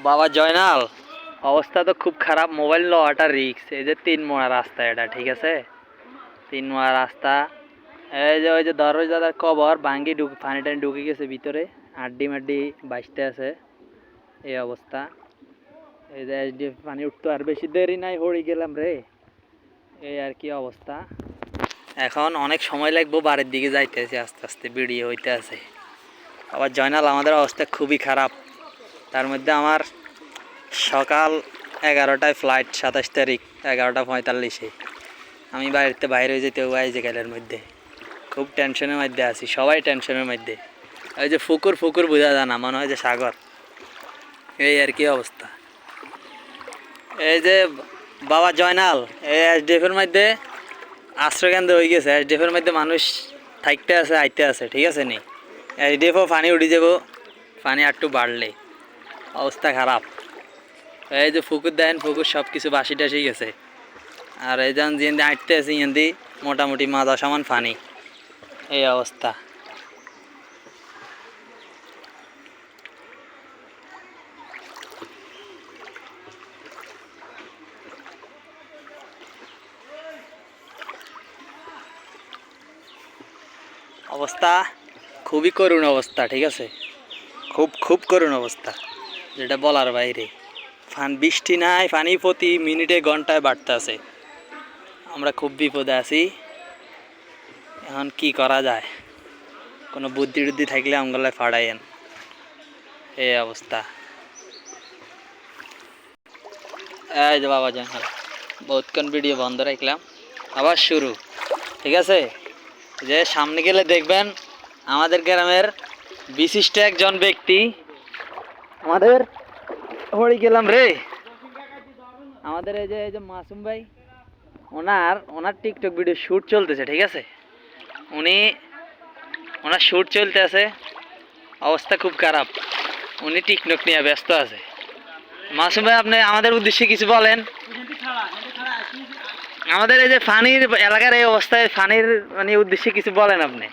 বাবা জয়নাল, অবস্থা তো খুব খারাপ। মোবাইল লওয়াটা রিক্স। এই যে 3 মোড়া রাস্তা, এটা ঠিক আছে? 3 মোড়া রাস্তা। এই যে ওই যে দরজাদার কবর ভাঙ্গি পানি টানি ঢুকে গেছে ভিতরে, আড্ডি মাড্ডি বাইসতে আছে। এই অবস্থা। এই যে এসডিএফ পানি উঠতো, আর বেশি দেরি নাই, হড়ি গেলাম রে। এই আর কি অবস্থা। এখন অনেক সময় লাগবো, বাড়ির দিকে যাইতেছে আস্তে আস্তে, বিড়িয়ে হইতে আছে। আবার জয়নাল, আমাদের অবস্থা খুবই খারাপ। তার মধ্যে আমার সকাল 11টায় ফ্লাইট, 27 তারিখ 11টা 45-এ। আমি বাড়িতে বাইরে হয়ে যেতে হয় যে গেলের মধ্যে। খুব টেনশনের মধ্যে আছি, সবাই টেনশনের মধ্যে। ওই যে ফুকুর ফুকুর বোঝা যায় না, মনে হয় যে সাগর। এই আর কি অবস্থা। এই যে বাবা জয়নাল, এই এসডিএফের মধ্যে আশ্রয়কেন্দ্র হয়ে গেছে। এসডিএফের মধ্যে মানুষ থাকতে আছে, আইতে আছে, ঠিক আছে নি? এসডিএফও পানি উঠে যাব, পানি একটু বাড়লে। অবস্থা খারাপ। এই যে পুকুর দেন, পুকুর সব কিছু বাসি টাসি গেছে। আর এই যেন যেদি হাঁটতে আছে ইয়েদি মোটামুটি মাজা সমান পানি। এই অবস্থা। অবস্থা খুবই করুণ অবস্থা, ঠিক আছে? খুব খুব করুণ অবস্থা, যেটা বলার বাইরে। বৃষ্টি নাই, পানি প্রতি মিনিটে ঘন্টায় বাড়তে আছে। আমরা খুব বিপদে আছি। এখন কি করা যায়? কোনো বুদ্ধি টুদ্ধি থাকলে আমগুলো ফাড়াইয়েন। এই অবস্থা। এই যে বাবা জানাল, বহুতক্ষণ ভিডিও বন্ধ রাখলাম, আবার শুরু, ঠিক আছে? যে সামনে গেলে দেখবেন আমাদের গ্রামের বিশিষ্ট একজন ব্যক্তি। আমাদের হয়ে গেলাম রে। আমাদের এই যে মাসুম ভাই, ওনার টিকটক ভিডিও শ্যুট চলতেছে, ঠিক আছে? ওনার শ্যুট চলতে আছে, অবস্থা খুব খারাপ। উনি টিকটক নিয়ে ব্যস্ত আছে। মাসুম ভাই, আপনি আমাদের উদ্দেশ্যে কিছু বলেন। আমাদের এই যে ফানির এলাকার এই অবস্থায়, ফানির মানে উদ্দেশ্যে কিছু বলেন আপনি।